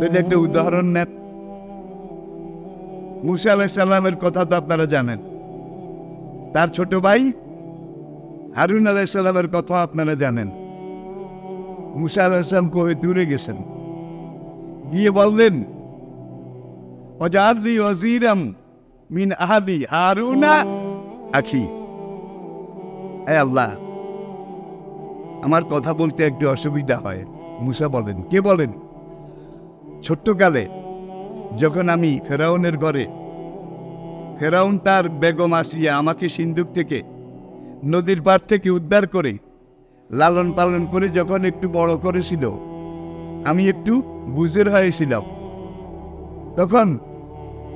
এটা একটা উদাহরণ নেন। মুসা আলাইহিস সালামের কথা তো আপনারা জানেন, তার ছোট ভাই হারুন আলাইহিস সালামের কথা আপনারা জানেন। মুসা আলাইহিস সালাম কোহে দূরে গেছেন, গিয়ে বললেন ওয়াজআলনি ওয়াজিরাম মিন আহলি হারুনা আখি। হে আল্লাহ, আমার কথা বলতে একটু অসুবিধা হয়। মুসা বলেন, কে বলেন? ছোট্টকালে যখন আমি ফেরাউনের ঘরে, ফেরাউন তার বেগম আসিয়া আমাকে সিন্ধুক থেকে, নদীর পাড় থেকে উদ্ধার করে লালন পালন করে যখন একটু বড় করেছিল, আমি একটু বুঝের হয়েছিলাম, তখন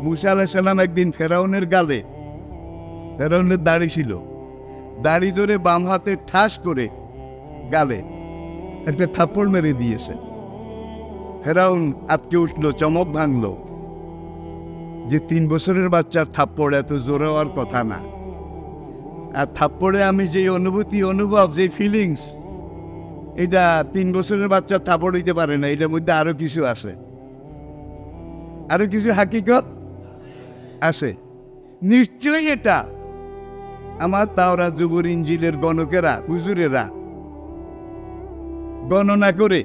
মুসা আলাইহিস সালাম একদিন ফেরাউনের গালে, ফেরাউনের দাড়ি ছিল, দাড়ি ধরে বাম হাতে ঠাস করে গালে একটা থাপ্পড় মেরে দিয়েছে। ফেরাউন আটকে উঠল, চমক ভাঙল যে 3 বছরের বাচ্চার থাপ্পড় এত জোরে হওয়ার কথা না। আর থাপ্পড়ে আমি যে অনুভূতি, অনুভব, যে ফিলিংস, এটা 3 বছরের বাচ্চার থাপ্পড় দিতে পারে না। এটার মধ্যে আরো কিছু আছে, আরো কিছু হাকিকত আছে নিশ্চয়ই। এটা আমার তাওরাত, জবুর, ইনজিলের গণকেরা, হুজুরেরা গণনা করে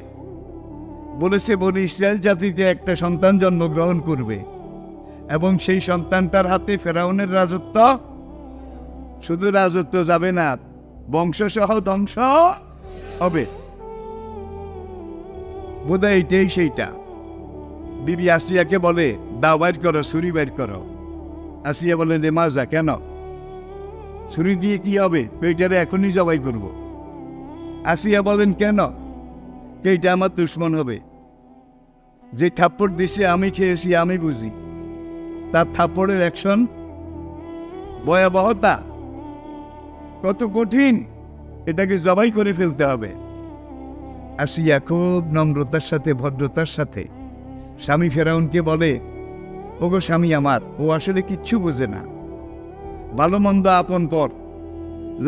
বলেছে বনি ইসরায়েল জাতিতে একটা সন্তান জন্মগ্রহণ করবে এবং সেই সন্তানটার হাতে ফেরাউনের রাজত্ব, শুধু রাজত্ব যাবে না, বংশসহ ধ্বংস হবে। বোধহয় এইটাই সেইটা। বিবি আসিয়াকে বলে, দাও বাইর করো, ছুরি বাইর করো। আসিয়া বলে, রে মাজা, কেন? ছুরি দিয়ে কি হবে? এইটারে এখনই জবাই করব। আসিয়া বলেন, কেন? এইটা আমার দুশ্মন হবে। যে থাপ্পড় দিছে আমি খেয়েছি, আমি বুঝি তার থাপ্পড়ের অ্যাকশন, ভয়াবহতা কত কঠিন, এটাকে জবাই করে ফেলতে হবে। আসিয়া খুব নম্রতার সাথে, ভদ্রতার সাথে স্বামী ফেরাউনকে বলে, ওগো স্বামী আমার, ও আসলে কিচ্ছু বোঝে না। ভালো মন্দ, আপন পর,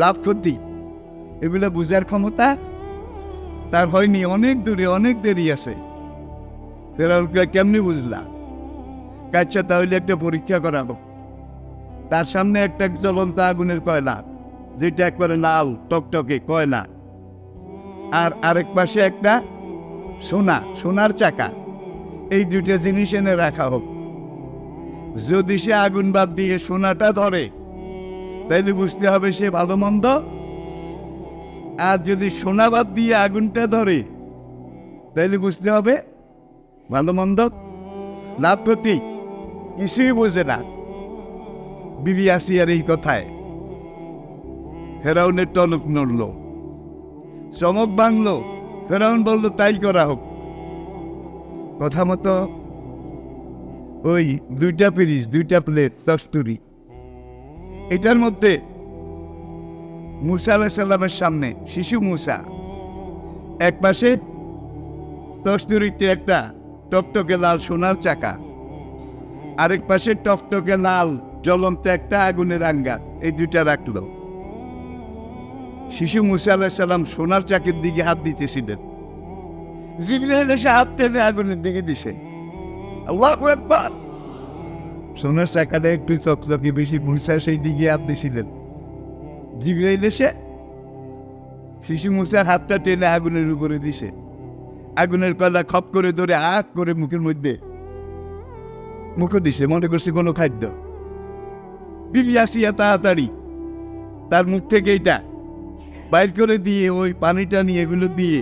লাভ ক্ষতি, এগুলো বুঝার ক্ষমতা তার হয়নি। অনেক দূরে, অনেক দেরি আছে। ফেরাউনকে কেমনি বুঝলা? আচ্ছা, তাহলে একটা পরীক্ষা করাবো। তার সামনে একটা জ্বলন্ত আগুনের কয়লা, যেটা একবারে লাল টকটকে কয়লা, আর আরেক পাশে একটা সোনার চাকা। এই দুইটা জিনিস এনে রাখা হোক। যদি সে আগুন বাদ দিয়ে সোনাটা ধরে, তাইলে বুঝতে হবে সে ভালো মন্দ। আর যদি সোনা বাদ দিয়ে আগুনটা ধরে, তাইলে বুঝতে হবে ভালো মন্দ, লাভ ক্ষতি কিছুই বোঝে না। বিবি আসিয়ার এই কথায় ফেরাউনের টনক নড়ল, চমক ভাঙল। ফেরাউন বলল, তাই করা হোক। কথা মতো ওই 2টা পিরিচ, 2টা প্লেট, কস্তুরি, এটার মধ্যে মুসা আলাইহিস সালামের সামনে শিশু মুসা, এক পাশে কস্তুরিতে একটা টকটকে লাল সোনার চাকা, আরেক পাশে টকটকে লাল জ্বলন্ত একটা আগুনের আঙ্গার, এই 2টা রাখলো। শিশু মুসা আলাইহিস সালাম সোনার চাকের দিকে হাত দিতেছিলেন, জিবরাইল এসে হাত টেনে আগুনের দিকে দিছে। আল্লাহু আকবার। সোনার চাকাটা একটু চকচকে বেশি, মুসা সেই দিকে হাত দিছিলেন। জিবরাইল এসে শিশু মুসার হাতটা টেনে আগুনের উপরে দিছে। আগুনের কয়লা খপ করে ধরে আগ করে মুখের মধ্যে মুখে দিছে, মনে করছে কোনো খাদ্য। বিবি আসিয়া তাড়াতাড়ি তার মুখ থেকে এটা বাইর করে দিয়ে ওই পানিটা নিয়ে, এগুলো দিয়ে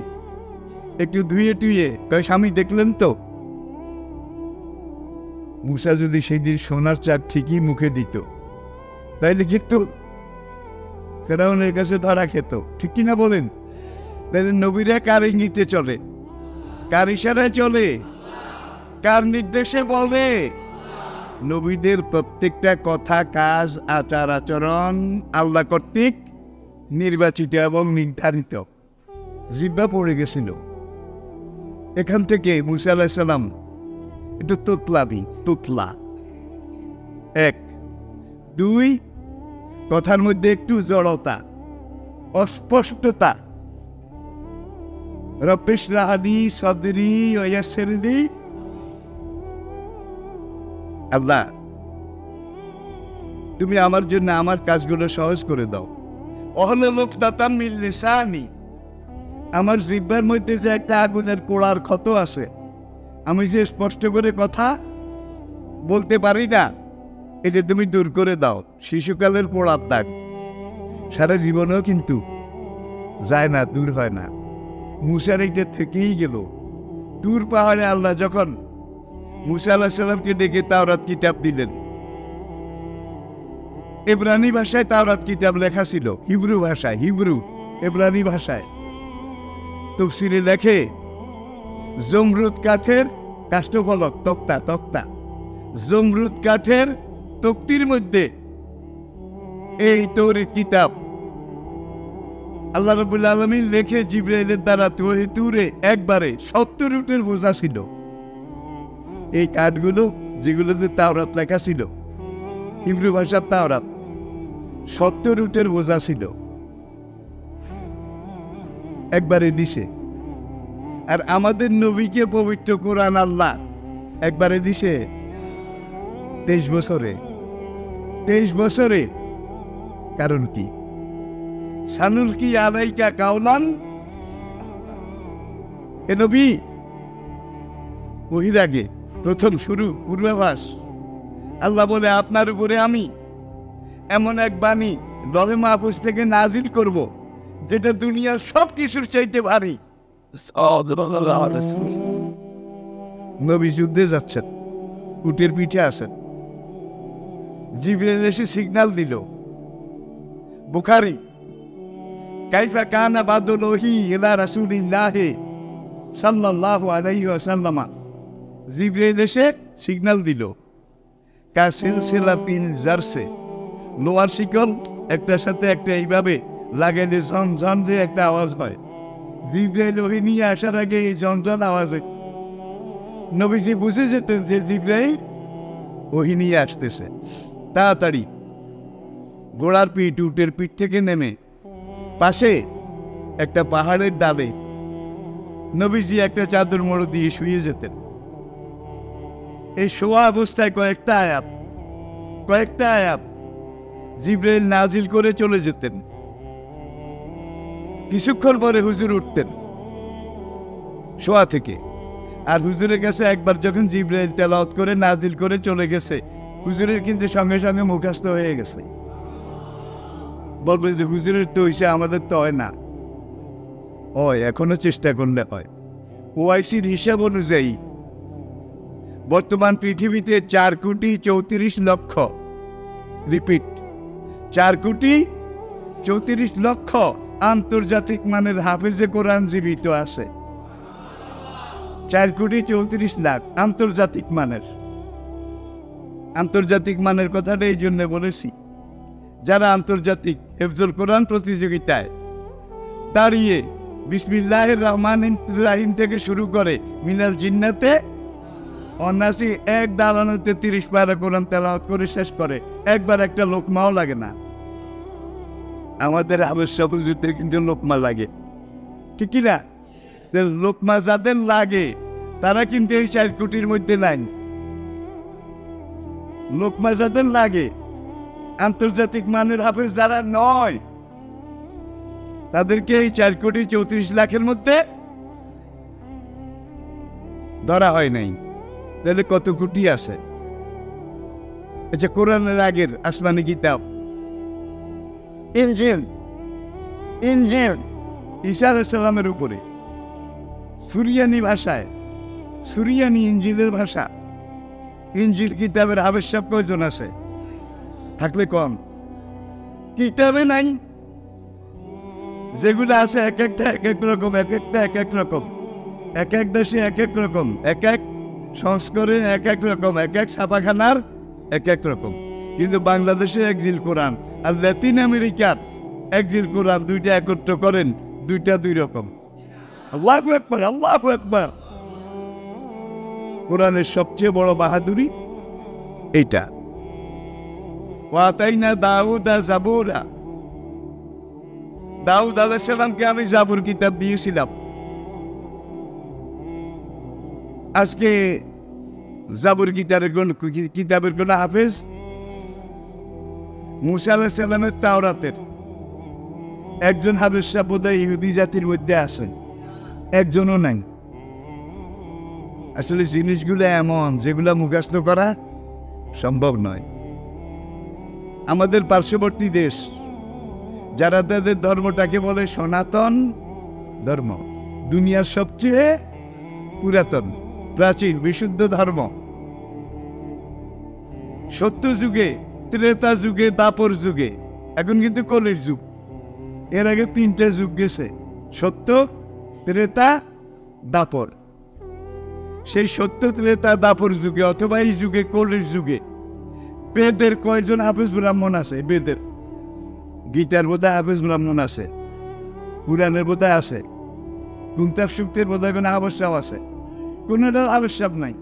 একটু ধুয়ে টুয়ে কয়, স্বামী দেখলেন তো? মুসা যদি সেই দিন সোনার চাক ঠিকই মুখে দিত, তাইলে কিন্তু ফেরাউনের কাছে ধরা খেত, ঠিক কিনা বলেন? তাহলে নবীরা কার ইঙ্গিতে চলে, কার ইশারায় চলে, কার নির্দেশে বলে? নবীদের প্রত্যেকটা কথা, কাজ, আচার আচরণ আল্লাহ কর্তৃক নির্বাচিত এবং নির্ধারিত। জিহ্বা পড়ে গেছিল। এখান থেকে মুসা আলাইহিস সালাম একটু তুতলা। 1, 2, কথার মধ্যে একটু জড়তা, অস্পষ্টতা। রব্বিশ রাহলি সদরি ওয়াইয়াসসিরলি আল্লাহ, তুমি আমার জন্য আমার কাজগুলো সহজ করে দাও। অহলুকতাতাম মিন লিসানি, আমার জিহ্বার মধ্যে যে একটা আগুনের পোড়ার ক্ষত আছে, আমি যে স্পষ্ট করে কথা বলতে পারি না, এটা তুমি দূর করে দাও। শিশুকালের পোড়ার দাগ সারা জীবনেও কিন্তু যায় না, দূর হয় না। মুসার এটা থেকেই গেল। তুর পাহাড়ে আল্লাহ যখন মুসা আলাইহিস সালামকে ডেকে তাওরাত কিতাব দিলেন, ইব্রানি ভাষায় তাওরাত কিতাব লেখা ছিল, হিব্রু ভাষায়, হিব্রু ইব্রানি ভাষায়। তাফসীরে লেখে জমরুদ কাঠের কাষ্ঠফলক, তক্তা তক্তা, জমরুদ কাঠের তক্তির মধ্যে এই তৌরাত কিতাব আল্লাহ রাব্বুল আলামিন লেখে জিবরাইলের দ্বারা তুরে একবারে 70 উটের বোঝা ছিল। এই কাঠগুলো যেগুলোতে তাওরাত লেখা ছিল, হিব্রু ভাষার তাওরাত, 70 উটের বোঝা ছিল একবারে দিছে। আর আমাদের নবীকে পবিত্র কোরআন আল্লাহ একবারে দিছে 23 বছরে। 23 বছরে। কারণ কি? সানুল কি আলাইকা কাউলান, এ নবী ওহির আগে প্রথম শুরু পূর্বাভাস, আল্লাহ বলে আপনার উপরে আমি এমন এক বাণী লহে মাহফুজ থেকে নাজিল করব, যেটা দুনিয়ার সব কিছুর চাইতে ভারী। নবী যুদ্ধে যাচ্ছেন, উটের পিঠে আছেন, জিবরাইল এসে সিগন্যাল দিল। বুখারী, কাইফা কানা বাদুল ওহী ইলা রাসূলিল্লাহ সাল্লাল্লাহু আলাইহি ওয়াসাল্লাম, জিবরাইল এসে সিগন্যাল দিল। কা সিলসিলাতিন জারসে, লোহার শিকল একটার সাথে একটা এইভাবে লাগাইলে ঝনঝন যে একটা আওয়াজ হয়, জিবরাইল ওহী নিয়ে আসার আগে এই ঝনঝন আওয়াজ হয়। নবীজি বুঝে যেতেন যে জিবরাইল ওহী নিয়ে আসতেছে। তাড়াতাড়ি ঘোড়ার পিঠ, উটের পিঠ থেকে নেমে পাশে একটা পাহাড়ের ডালে নবীজি একটা চাদর মোড় দিয়ে শুয়ে যেতেন। এই শোয়া অবস্থায় কয়েকটা আয়াত জিবরাইল নাজিল করে চলে যেতেন। কিছুক্ষণ পরে হুজুর উঠতেন শোয়া থেকে, আর হুজুরের কাছে একবার যখন জিবরাইল তেলাওয়াত করে নাজিল করে চলে গেছে, হুজুরের কিন্তু সঙ্গে সঙ্গে মুখস্থ হয়ে গেছে। বলবেন যে হুজুরের তো হইছে, আমাদের তো হয় না। এখনো চেষ্টা করলে হয়। ওআইসির হিসাব অনুযায়ী বর্তমান পৃথিবীতে 4,34,00,000, রিপিট, 4,34,00,000 আন্তর্জাতিক মানের হাফেজে কোরআন জীবিত আছে। 4,34,00,000 আন্তর্জাতিক মানের। আন্তর্জাতিক মানের কথাটা এই জন্য বলেছি, যারা আন্তর্জাতিক হেফজুল কোরআন প্রতিযোগিতায় দাঁড়িয়ে বিসমিল্লাহির রহমানির রহিম থেকে শুরু করে মিনাল জিন্নাতে অনাসি, এক দালানোতে 30 পারা কোরআন তেলাওয়াত করে শেষ করে, একবার একটা লোকমাও লাগে না। আমাদের আবশ্যক কিন্তু লোকমা লাগে, ঠিক না? লোকমা যাদের লাগে তারা কিন্তু এই 4 কোটির মধ্যে নাই। লোকমা যাদের লাগে, আন্তর্জাতিক মানের হাফেজ যারা নয়, তাদেরকে এই 4,34,00,000 মধ্যে ধরা হয় নাই। তাহলে কত কোটি আছে? আচ্ছা, কোরআনের আগের আসমানি কিতাব ইনজিল ঈসা আলাইহিস সালামের উপরে সুরিয়ানি ভাষায়, সুরিয়ানি ইনজিলের ভাষা, ইনজিল কিতাবের হাফেজ সাহেব কয়জন আছে? থাকলে কম, কিতাবে নাই। যেগুলো আছে এক একটা এক এক রকম, এক একটা এক এক রকম, এক এক দেশে এক এক রকম, এক এক সংস্করণে এক এক রকম, এক এক ছাপাখানার এক এক রকম। কিন্তু বাংলাদেশের একজিল কোরআন আর ল্যাটিন আমেরিকার একজিল কোরআন, দুইটা একত্র করেন, দুইটা দুই রকম। আল্লাহু আকবার, আল্লাহু আকবার। কোরআনের সবচেয়ে বড় বাহাদুরি এইটা। ওয়াতাইনা দাউদা জাবুরা, দাউদ আলাইহিস সালামকে আমি জাবুর কিতাব দিয়েছিলাম। আজকে জাবুর কিতাবের কোন হাফেজ? মুসা আলাইহিস সালামের তাওরাতের একজন হাফেজ সাহেব বোধহয় ইহুদি জাতির মধ্যে আছেন, একজনও নাই। আসলে জিনিসগুলো এমন যেগুলো মুখস্থ করা সম্ভব নয়। আমাদের পার্শ্ববর্তী দেশ, যারা তাদের ধর্মটাকে বলে সনাতন ধর্ম, দুনিয়ার সবচেয়ে পুরাতন প্রাচীন বিশুদ্ধ ধর্ম, সত্য যুগে, ত্রেতা যুগে, দাপর যুগে, এখন কিন্তু কলির যুগ। এর আগে 3টে যুগ গেছে, সত্য, ত্রেতা, দাপর। সেই সত্য, ত্রেতা, দাপর যুগে অথবা এই যুগে, কলির যুগে বেদের কয়জন হাফেজ ব্রাহ্মণ আছে? বেদের, গীতার বোধহয় হাফেজ ব্রাহ্মণ আছে, পুরাণের বোধহয় আছে, কুন্তাব সুক্তের বোধহয় কোনো আবশ্যক আছে, কোনটার আবশ্যক নাই।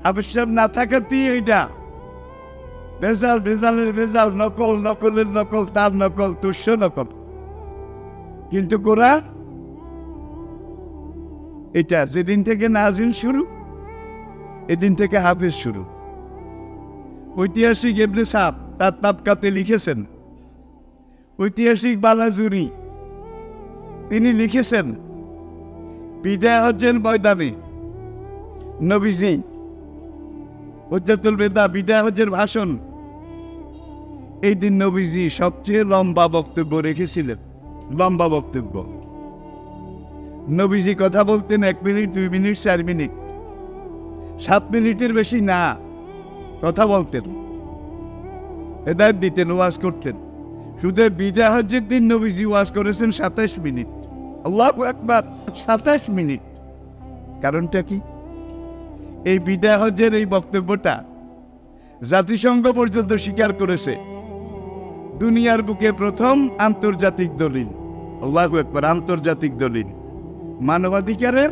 আবশ্যক না থাকাতেই এইটা ভেজাল, ভেজালের ভেজাল, নকল, নকলের নকল, তার নকল, তুষ্য নকল। কিন্তু কোরআন এটা যেদিন থেকে নাজিল শুরু, এদিন থেকে হাফেজ শুরু। ঐতিহাসিক ইবনে সাব তার তাবকাতে লিখেছেন, ঐতিহাসিক বালাজুরি তিনি লিখেছেন, বিদায় হজ্জের ময়দানে নবীজি হুজ্জাতুল বেদা বিদায় হজ্জের ভাষণ, এই দিন নবীজি সবচেয়ে লম্বা বক্তব্য রেখেছিলেন। লম্বা বক্তব্য। নবীজি কথা বলতেন 1 মিনিট, 2 মিনিট, 4 মিনিট, 7 মিনিটের বেশি না কথা বলতেন, হেদায়েত দিতেন, ওয়াজ করতেন। শুধু বিদায় হজ্জের দিন নবীজি ওয়াজ করেছেন 27 মিনিট। আল্লাহু আকবার, 27 মিনিট। কারণটা কি? এই বিদায় হজ্জের এই বক্তব্যটা জাতিসংঘ পর্যন্ত স্বীকার করেছে দুনিয়ার বুকে প্রথম আন্তর্জাতিক দলিল। আল্লাহু আকবার, আন্তর্জাতিক দলিল, মানবাধিকারের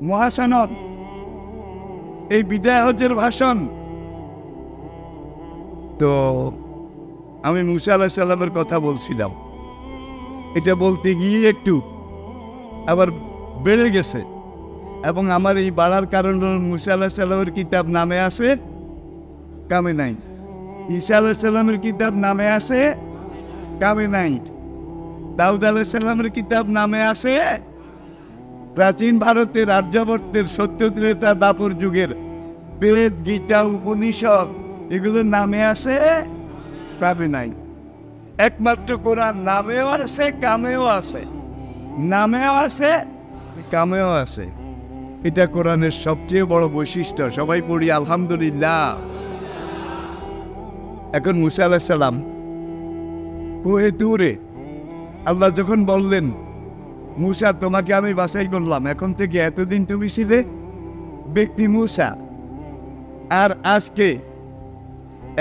মহাসনদ, এই বিদায় হজ্জের ভাষণ। তো আমি মুসা আলাইহিস সালামের কথা বলছিলাম, এটা বলতে গিয়ে একটু আবার বেড়ে গেছে, এবং আমার এই বাড়ার কারণ মুসা আলাইহিস সালামের কিতাব নামে আছে, কামে নাই। ঈসা আলাইহিস সালামের কিতাব নামে আছে, কামে নাই। দাউদ আলাইহিস সালামের কিতাব নামে আছে, প্রাচীন ভারতের আর্যাবর্তের সত্য, ত্রেতা, দাপর যুগের বেদ, গীতা, উপনিষদ এগুলোর নামে আছে, কামে নাই। একমাত্র কোরআন নামেও আছে, কামেও আছে, নামেও আছে, কামেও আছে। এটা কোরআনের সবচেয়ে বড় বৈশিষ্ট্য। সবাই পড়ি আলহামদুলিল্লাহ। এখন মুসা আলাইহিস সালাম কোহে তুরে আল্লাহ যখন বললেন, মুসা তোমাকে আমি বাছাই করলাম, এখন থেকে এতদিন তুমি ছিলে ব্যক্তি মুসা, আর আজকে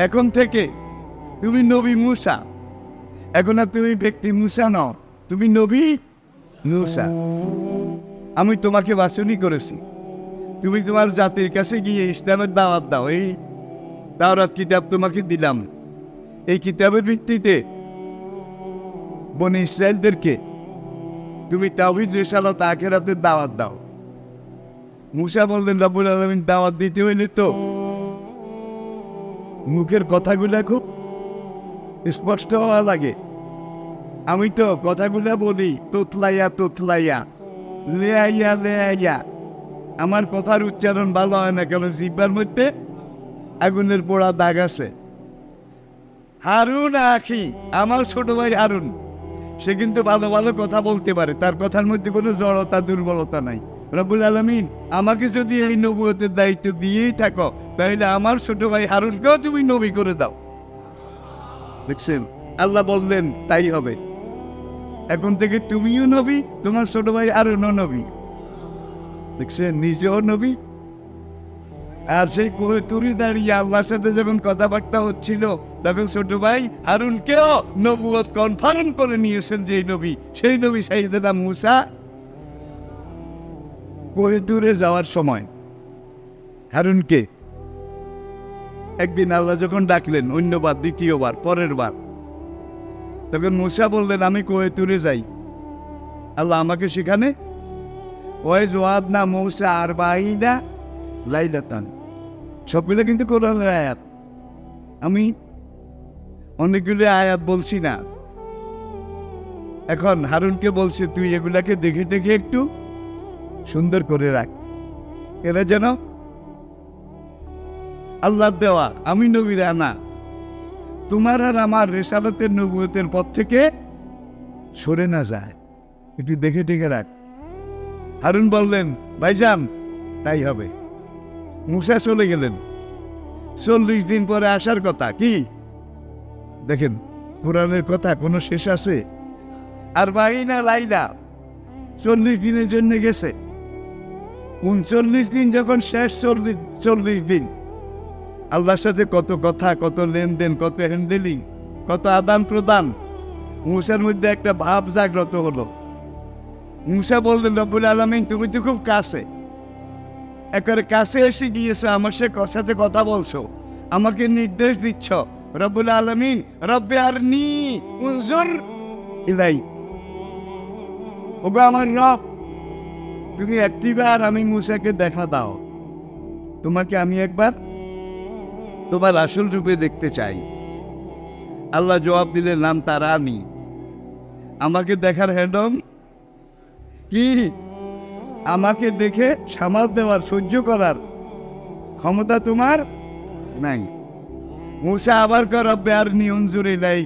এখন থেকে তুমি নবী মুসা। এখন আর তুমি ব্যক্তি মুসা নও, তুমি নবী মুসা। আমি তোমাকে বাছনি করেছি, তুমি তোমার জাতির কাছে গিয়ে ইসলামের দাওয়াত দাও। এই তাওরাত কিতাব তোমাকে দিলাম, এই কিতাবের ভিত্তিতে বনি ইসরায়েলদেরকে তুমি তাওহীদ, রিসালাত, আখিরাতের দাওয়াত দাও। মুসা বললেন, রব্বুল আলামিন দাওয়াত দিতে হইলে তো মুখের কথাগুলা খুব স্পষ্ট হওয়া লাগে। আমি তো কথাগুলা বলি তোতলাইয়া তোতলাইয়া, লেয়াইয়া লেয়াইয়া, আমার কথার উচ্চারণ ভালো হয় না, কারণ জিহ্বার মধ্যে আগুনের পোড়া দাগ আছে। হারুন আখি, আমার ছোট ভাই হারুন, সে কিন্তু ভালো ভালো কথা বলতে পারে, তার কথার মধ্যে কোনো জড়তা, দুর্বলতা নাই। রব্বুল আলামিন আমাকে যদি এই নবুয়তের দায়িত্ব দিয়েই থাকো, তাহলে আমার ছোট ভাই হারুনকেও তুমি নবী করে দাও। দেখছেন, আল্লাহ বললেন তাই হবে। এখন থেকে তুমিও নবী, তোমার ছোট ভাই হারুনও নবী। দেখছেন, নিজেও নবী। আর সেই কোহে তুরি দাঁড়িয়ে আল্লাহর সাথে যখন কথাবার্তা হচ্ছিল, তখন ছোট ভাই হারুনকেও নবুয়ত কনফার্ম করে নিয়েছেন যে নবী, সেই নবী সাইয়েদনা মুসা। কোহে তুরে যাওয়ার সময় হারুনকে একদিন আল্লাহ যখন ডাকলেন, অন্যবার, দ্বিতীয়বার, পরের বার, তখন মুসা বললেন, আমি কোহে তুরে যাই, আল্লাহ আমাকে সেখানে ওয়াইজ ওয়াদনা মুসা আরবাঈনা লাইলাতান, সবগুলো কিন্তু কোরআনের আয়াত। আমি অনেকগুলো আয়াত বলছি না। এখন হারুনকে বলছে তুই এগুলাকে দেখে দেখে একটু সুন্দর করে রাখ, এরা যেন আল্লাহর দেওয়া, আমি নবীর আনা, তোমার আর আমার রেসালতের নবুয়তের পথ থেকে সরে না যায়, একটু দেখে দেখে রাখ। হারুন বললেন ভাইজান তাই হবে। মুসা চলে গেলেন। 40 দিন পরে আসার কথা। কি দেখেন, কোরআনের কথা কোনো শেষ আছে? আর বাইনা লাইলা 40 দিনের জন্য গেছে। 39 দিন যখন শেষ, 40 দিন আল্লাহর সাথে কত কথা, কত লেনদেন, কত হ্যান্ডেলিং, কত আদান প্রদান। মুসার মধ্যে একটা ভাব জাগ্রত হলো। মুসা বললেন রব্বুল আলামিন তুমি তো খুব কাছে, একেবারে কাছে এসে গিয়েছো, আমার সাথে কথা বলছো, আমাকে নির্দেশ দিচ্ছ। রব্বুল আলামিন রব্বে আরনি উনজুর ইলাই, ওগো আমার রব তুমি একটিবার আমি মুসাকে দেখা দাও, তোমাকে আমি একবার তোমার আসল রূপে দেখতে চাই। আল্লাহ জবাব দিলেন নাম তারানি, আমাকে দেখার হ্যান্ডম কি, আমাকে দেখে সামাল দেওয়ার, সহ্য করার ক্ষমতা তোমার নাই। মুসা আবার কর রব্বে আরনি উনজুর ইলাই।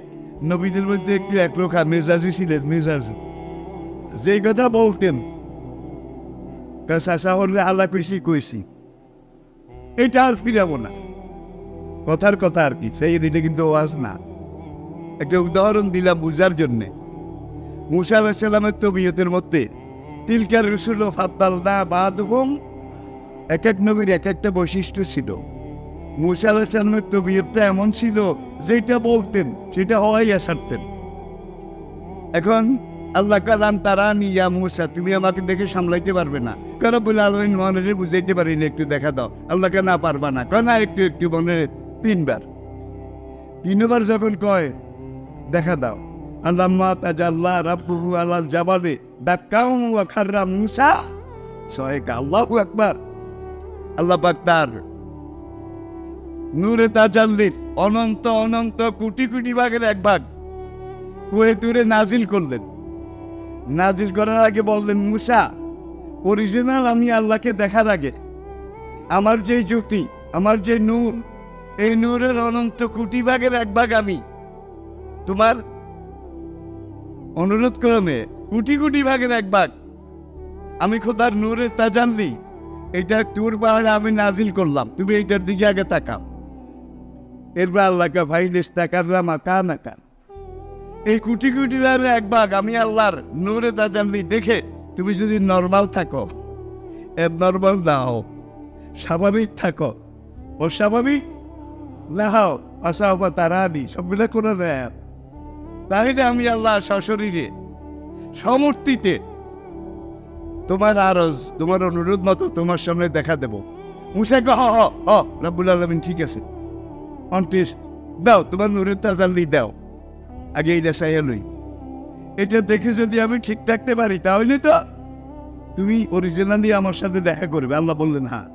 নবীদের মধ্যে একটু একরোখা মেজাজি ছিলেন, মেজাজি, যেই কথা বলতেন কাঁচা হলে আল্লাহ কইছি এটা আর ফিরাবো না, কথার কথা আর কি, সেই এটা কিন্তু ওয়াজ না। একটা উদাহরণ দিলাম বুঝার জন্যে। মুসা আলাইহিস সালামের তবিয়তের মধ্যে তিলকার রসুল ফাদ্দালনা বাদহুম, এক এক নবীর এক একটা বৈশিষ্ট্য ছিল। মুসা আলাইহিস সালামের তবিয়তটা এমন ছিল যেটা বলতেন সেটা হওয়াইয়া ছাড়তেন। এখন আল্লাহ কালাম তারা নিয়া মুসা তুমি আমাকে দেখে সামলাইতে পারবে না, কারণ বলে আল্লাহ মনে বুঝাইতে পারি না, একটু দেখা দাও। আল্লাহকে না পারবা না, কয় না একটু একটু মনে 3বার যখন কয় দেখা দাও, আল্লাম্মা তাজাল্লা রাব্বুহু আলাল জাবালে দাক্কাউ ওয়া খাররা মুসা সায়কা। আল্লাহু আকবার। আল্লাহ পাক তার নূরে তাজাল্লির অনন্ত অনন্ত কোটি কোটি ভাগের এক ভাগ কুয়ে তুরে নাজিল করলেন। নাজিল করার আগে বললেন মুসা অরিজিনাল আমি আল্লাহকে দেখার আগে আমার যে জ্যোতি, আমার যে নূর, এই নূরের অনন্ত কোটি ভাগের এক ভাগ আমি তোমার অনুরোধ ক্রমে কোটি কোটি ভাগের এক ভাগ আমি খোদার নূরের তাজাল্লি, এটা তোর পাহাড়ে আমি নাজিল করলাম, তুমি এইটার দিকে আগে তাকাও। এরপর আল্লাহকে ভাইলেস তাকাররা মাকা নাকা, এই কোটি কোটি ভাগের এক ভাগ আমি আল্লাহর নূরে তাজাল্লি দেখে তুমি যদি নর্মাল থাকো, নর্মাল না হও, স্বাভাবিক থাকো, অস্বাভাবিক না হও, আশা তারা আনি সবগুলো করে দেয়, তাহলে আমি আল্লাহ সশরীরে সমর্থিতে তোমার আরজ, তোমার অনুরোধ মতো তোমার সামনে দেখা দেব। মুসাকে হ হ হ রব্বুল আলামিন ঠিক আছে, অনটেস্ট দাও, তোমার নূরের তাজাল্লি দাও, আগে এইটা চাইয়া লই, এটা দেখে যদি আমি ঠিক থাকতে পারি তাহলে তো তুমি অরিজিনালি আমার সাথে দেখা করবে। আল্লাহ বললেন হ্যাঁ।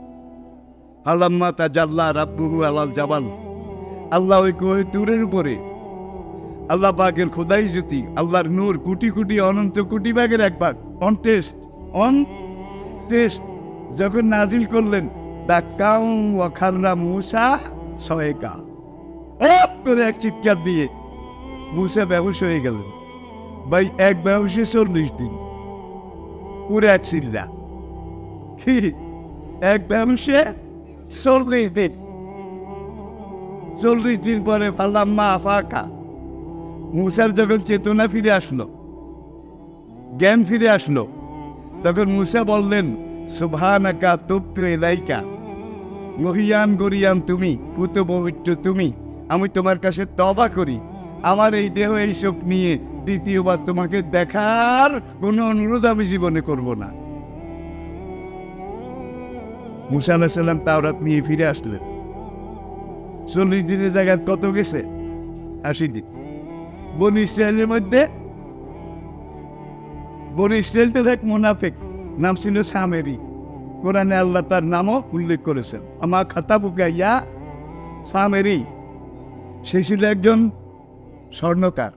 আল্লাম্মা তাজাল্লা রাব্বুহু আলাল জাবাল, আল্লাহ ওই তুরের উপরে আল্লাহ পাকের খোদাই জ্যোতি, আল্লাহর নূর কোটি কোটি অনন্ত কোটি ভাগের এক ভাগ অন টেস্ট যখন নাজিল করলেন দাক্কাউ ওয়া খাররা মুসা সায়কা, করে এক চিৎকার দিয়ে মুসা বেহুশ হয়ে গেলেন। ভাই এক বেহুশে 40 দিন, পুরো এক চিল্লা, এক বেহুশে 40 দিন। 40 দিন পরে ফাল্লাম্মা আফাকা, মুসার যখন চেতনা ফিরে আসলো, জ্ঞান ফিরে আসলো, তখন মুসা বললেন সুবহানাকা তুবতু ইলাইকা, মহিয়ান গরিয়ান তুমি, পুত পবিত্র তুমি, আমি তোমার কাছে তওবা করি, আমার এই দেহ এই শোক নিয়ে দ্বিতীয়বার তোমাকে দেখার কোনো অনুরোধ আমি জীবনে করব না। মুসা আলাইহিস সালাম তাওরাত নিয়ে ফিরে আসলেন। 40 দিনের জায়গায় কত গেছে? 80 দিন। বনি ইসরায়েলের মধ্যে, বনি ইসরায়েলতে এক মুনাফিক নাম ছিল সামেরি, কোরআনে আল্লাহ তার নামও উল্লেখ করেছেন। আমা খাতাবুকা ইয়া সামেরি, সে ছিল একজন স্বর্ণকার।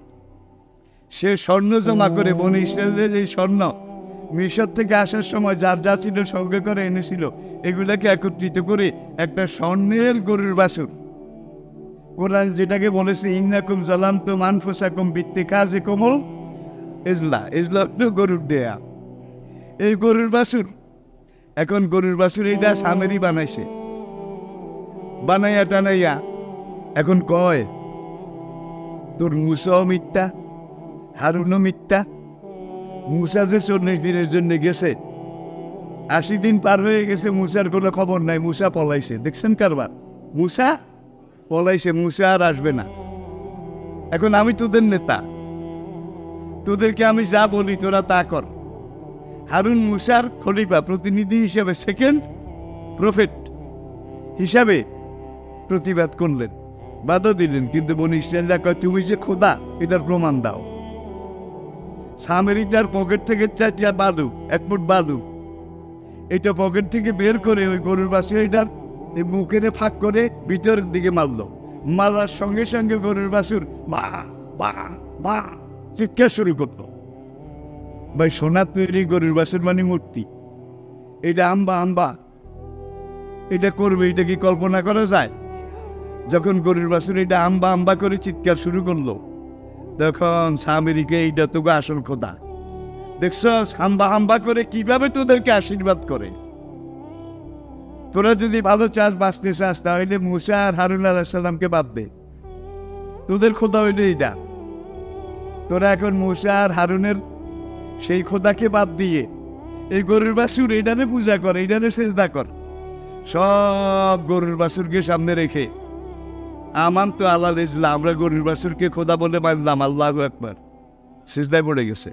সে স্বর্ণ জমা করে বনি ইসরায়েলের এই স্বর্ণ মিশর থেকে আসার সময় যার যা ছিল সঙ্গে করে এনেছিল, এগুলাকে একত্রিত করে একটা স্বর্ণের গরুর বাছুর, কোরআন যেটাকে বলেছে ইন্নাকুম জালামতুম আনফুসাকুম বিত্তিকাজিকুমুল ইজলা, ইজলা হলো গরুর দেয়া, এই গরুর বাছুর। এখন গরুর বাছুর এইটা সামেরি বানাইছে, বানাইয়া টানাইয়া এখন কয় তোর মুসাও মিথ্যা, হারুনও মিথ্যা। মুসা যে 40 দিনের জন্য গেছে, 80 দিন পার হয়ে গেছে, মুসার কোনো খবর নাই, মুসা পলাইছে। দেখছেন কারবার, মুসা পলাইছে, মুসা আর আসবে না। এখন আমি তোদের নেতা, তোদেরকে আমি যা বলি তোরা তা কর। হারুন মুসার খলিফা, প্রতিনিধি হিসাবে, সেকেন্ড প্রফেট হিসাবে প্রতিবাদ করলেন, বাধা দিলেন। কিন্তু বনি ইসরায়েলরা কয় তুমি যে খোদা এটার প্রমাণ দাও। সামেরি তার পকেট থেকে 4টা বালু, 1 ফুট বালু, এটা পকেট থেকে বের করে ওই গরুর বাছুর এটার মুখের ফাঁক করে ভিতরের দিকে মারলো। মারার সঙ্গে সঙ্গে গরুর বাছুর বা বা বা চিৎকার শুরু করলো। ভাই, সোনার তৈরি গরুর বাছুর মানে মূর্তি, এটা আম্বা আম্বা এটা করবে, এটা কি কল্পনা করা যায়? যখন গরুর বাছুর এটা আম্বা আম্বা করে চিৎকার শুরু করলো, তখন সামেরিকে এইটা তোকে আসল খোদা, দেখছ হাম্বা হাম্বা করে কিভাবে তোদেরকে আশীর্বাদ করে। তোরা যদি ভালো চাস, বাঁচতে চাস, তাহলে মুসা আর হারুন আলাইহিস সালামকে বাদ দে, তোদের খোদা হইলে এইটা। তোরা এখন মুসা আর হারুনের সেই খোদাকে বাদ দিয়ে এই গরুর বাছুর এটারে পূজা কর, এটারে সেজদা কর। সব গরুর বাছুরকে সামনে রেখে আমান তো আল্লাহ ইসলাম, আমরা গরুর বাছুরকে খোদা বলে মানলাম, আল্লাহু আকবার, সিজদায় পড়ে গেছে।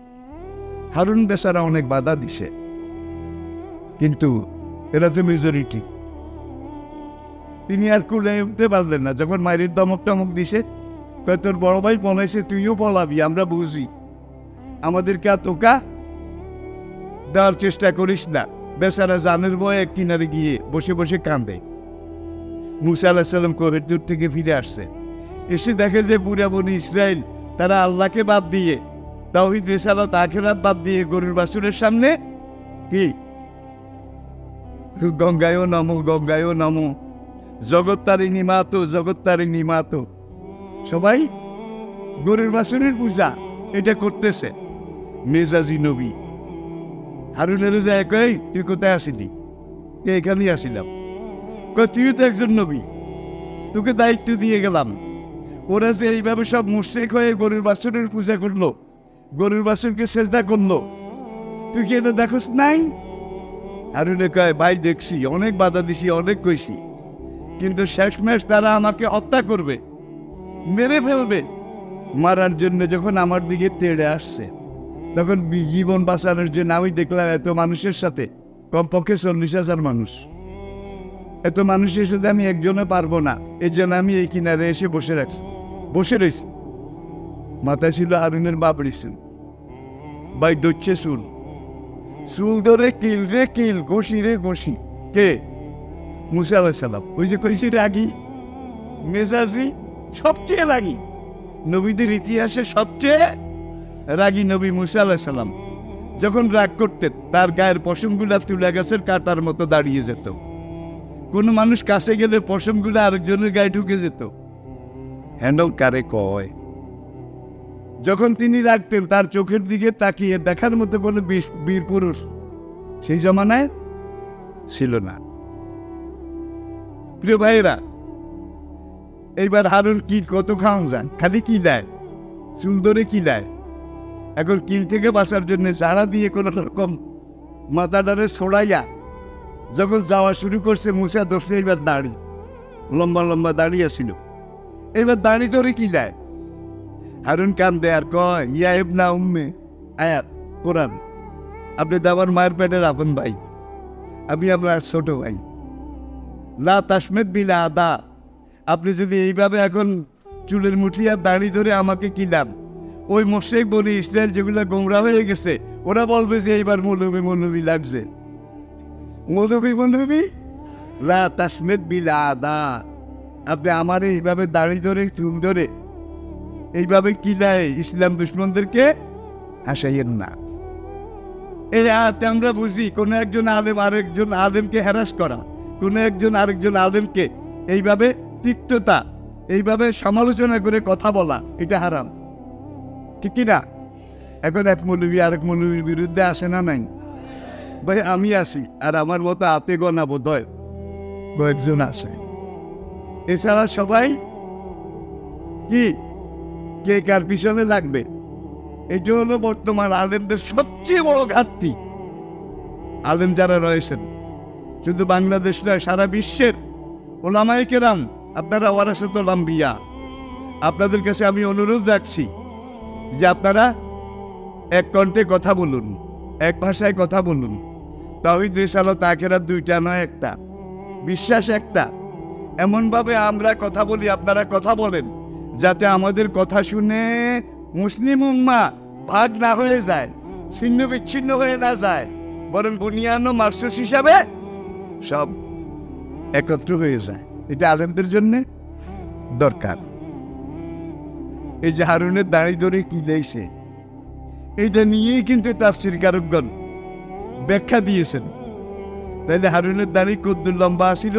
হারুন বেচারা অনেক বাধা দিছে, কিন্তু এরা তো মেজরিটি, তিনি আর কুলে উঠতে পারলেন না। যখন মায়ের দমক টমক দিছে, তোর বড় ভাই পলাইছে, তুইও পলাবি, আমরা বুঝি, আমাদেরকে আর তোকা দেওয়ার চেষ্টা করিস না। বেচারা জানের বয়ে এক কিনারে গিয়ে বসে বসে কান্দে। মুসা আলাইহিস সালাম কোহের দূর থেকে ফিরে আসছে, এসে দেখে যে পুরা বনি ইসরায়েল তারা আল্লাহকে বাদ দিয়ে, তাওহীদ রিসালাত আখিরাত বাদ দিয়ে গরুর বাছুরের সামনে কি গঙ্গায় নমো, গঙ্গায় নমো, জগত্তারিণী মাতো, জগত্তারিণী মাতো, সবাই গরুর বাছুরের পূজা এটা করতেছে। মেজাজি নবী হারুনের যায় কই তুই কোথায় আসিলি? এখানেই আসিলাম। তুই তো একজন নবী, তোকে দায়িত্ব দিয়ে গেলাম। ওরা যে এইভাবে সব মুশরিক হয়ে গরুর বাছুরের পূজা করলো, গরুর বাছুরকে সেজদা করলো, তুই কি এটা দেখোস নাই? হারুনে কয় ভাই দেখছি, অনেক বাধা দিছি, অনেক কইছি, কিন্তু শেষমেশ তারা আমাকে হত্যা করবে, মেরে ফেলবে। মারার জন্য যখন আমার দিকে তেড়ে আসছে, তখন জীবন বাঁচানোর জন্য আমি দেখলাম এত মানুষের সাথে, কমপক্ষে 40,000 মানুষ, এত মানুষের সাথে আমি একজনে পারবো না, এই জন্য আমি এই কিনারে এসে বসে রয়েছি। মাথায় ছিল হারুনের বাবরি চুল, ভাই দচ্ছে চুল ধরে কিল রে কিল, ঘষি রে ঘষি। কে? মুসা আলাইহিস সালাম। ওই যে কইছি রাগী, মেজাজি, সবচেয়ে রাগী নবীদের ইতিহাসে সবচেয়ে রাগী নবী মুসা আলাইহিস সালাম। যখন রাগ করতেন, তার গায়ের পশমগুলা তুলা গাছের কাটার মতো দাঁড়িয়ে যেত। কোনো মানুষ কাছে গেলে পশমগুলো আরেকজনের গায়ে ঢুকে যেত। হ্যান্ডল কারে কয়? যখন তিনি রাখতেন, তার চোখের দিকে তাকিয়ে দেখার মতো কোনো বীর পুরুষ সেই জমানায় ছিল না। প্রিয় ভাইয়েরা, এইবার হারুন কি কত খাওয়া যায়, খালি কি দেয়, চুল ধরে কি দেয়। এখন কিল থেকে বাঁচার জন্য জাড়া দিয়ে কোনো রকম মাথাটারে ছড়াইয়া যখন যাওয়া শুরু করছে, মুসা ধরছে এইবার দাড়ি, লম্বা লম্বা দাঁড়িয়ে ছিল, এইবার দাড়ি ধরে কি দেয়। হারুন কান্দে আর কয় ইয়া ইবনা উম্মে, আয়াত কোরআন, আপনি তো আমার মায়ের পেটের আপন ভাই, আমি আপনার ছোট ভাই, লা তাসমেদ বিলা আদা, আপনি যদি এইভাবে এখন চুলের মুঠি আর দাড়ি ধরে আমাকে কিলাম, ওই মুশরিক বনি ইসরায়েল যেগুলো গোমরা হয়ে গেছে, ওরা বলবে যে এইবার মৌলবি লাগছে। মৌলবী লা তাসমিদ বিল আদা। আপনি আমার এইভাবে দাড়ি ধরে চুল ধরে এইভাবে কিলায় ইসলাম দুশ্মনদেরকে হাসাইয়েন না। এই আয়াতে আমরা বুঝি কোনো একজন আলেম আরেকজন আলেমকে হ্যারাস করা, কোনো একজন আরেকজন আলেমকে এইভাবে তিক্ততা, এইভাবে সমালোচনা করে কথা বলা, এটা হারাম, ঠিক কিনা? এখন এক মৌলবী আরেক মৌলবীর বিরুদ্ধে আসে না নাই? ভাই আমি আসি, আর আমার মতো হাতে গোনা বোধ হয় কয়েকজন আসে। এছাড়া সবাই কি কে কার পিছনে লাগবে? এটা হলো বর্তমান আলেমদের সবচেয়ে বড় ঘাটতি। আলেম যারা রয়েছেন শুধু বাংলাদেশ নয়, সারা বিশ্বের ওলামায়ে কেরাম, আপনারা ওয়ারাসাতুল আম্বিয়া, আপনাদের কাছে আমি অনুরোধ রাখছি যে আপনারা এক কণ্ঠে কথা বলুন, এক ভাষায় কথা বলুন। তাওহীদ, রিসালাত, আখিরাত দুইটা নয়, একটা। বিশ্বাস একটা। এমনভাবে আমরা কথা বলি, আপনারা কথা বলেন, যাতে আমাদের কথা শুনে মুসলিম উম্মাহ ভাগ না হয়ে যায়, ছিন্ন বিচ্ছিন্ন হয়ে না যায়, বরং বুনিয়ান ও মার্সুস হিসাবে সব একত্র হয়ে যায়। এটা আলেমদের জন্য দরকার। এই যে হারুনের দাড়ি ধরে কি দিয়েছে, এইটা নিয়েই কিন্তু তাফসীরকারগণ ব্যাখ্যা দিয়েছেন। তাইলে হারুনের দাড়ি কদ্দুর লম্বা আসিল,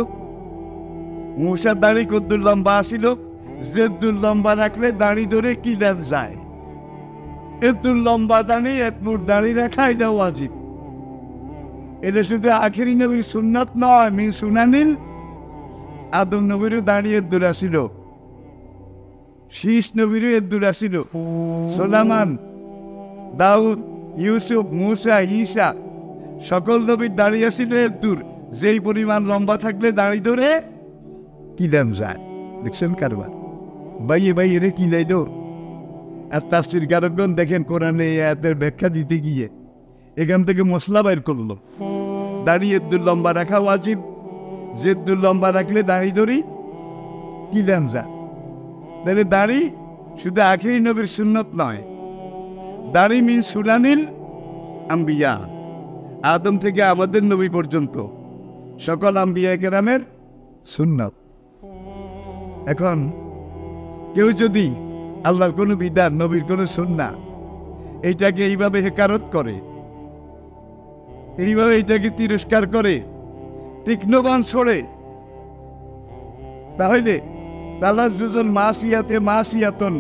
মূসার দাড়ি কদ্দুর লম্বা আসিল, জেদ্দুর লম্বা রাখলে দাড়ি ধরে কি দেন যায়? এদ্দুর লম্বা দাড়ি, এতমুর দাড়ি রাখা এটা ওয়াজিব। এটা শুধু আখেরি নবীর সুন্নাত নয়, মিন সুনানিল। আদম নবীরও দাড়ি এদ্দুর আসিল, শীষ নবীরও এদ্দুর আসিল, সুলাইমান, দাউদ, ইউসুফ, মূসা, ঈসা সকল নবীর দাড়ি আসিল এদ্দুর। যেই পরিমাণ লম্বা থাকলে দাড়ি ধরে কিলাম যায়। দেখছেন কারবার? বাইয়ে রে কিলাই দো। আর তাফসীরকারগণ দেখেন কোরআনে এই আয়াতের ব্যাখ্যা দিতে গিয়ে এখান থেকে মশলা বের করলো। দাড়ি এদ্দুর লম্বা রাখা ওয়াজিব, জেদ্দুর লম্বা রাখলে দাড়ি ধরি কিলাম যায়। তাহলে দাড়ি শুধু আখেরি নবীর সুন্নত নয়, দাড়ি মিন সুনানিল আম্বিয়া। আদম থেকে আমাদের নবী পর্যন্ত সকল আম্বিয়া কেরামের সুন্নত। এখন কেউ যদি আল্লাহর কোনো বিধান, নবীর কোনো সুন্নাহ, এইটাকে এইভাবে হেকারত করে, এইভাবে এইটাকে তিরস্কার করে, তীক্ষ্ণবান ছড়ে, তাহলে তালাজ্জুজুল মাসিয়াতে মাসিয়াতুন,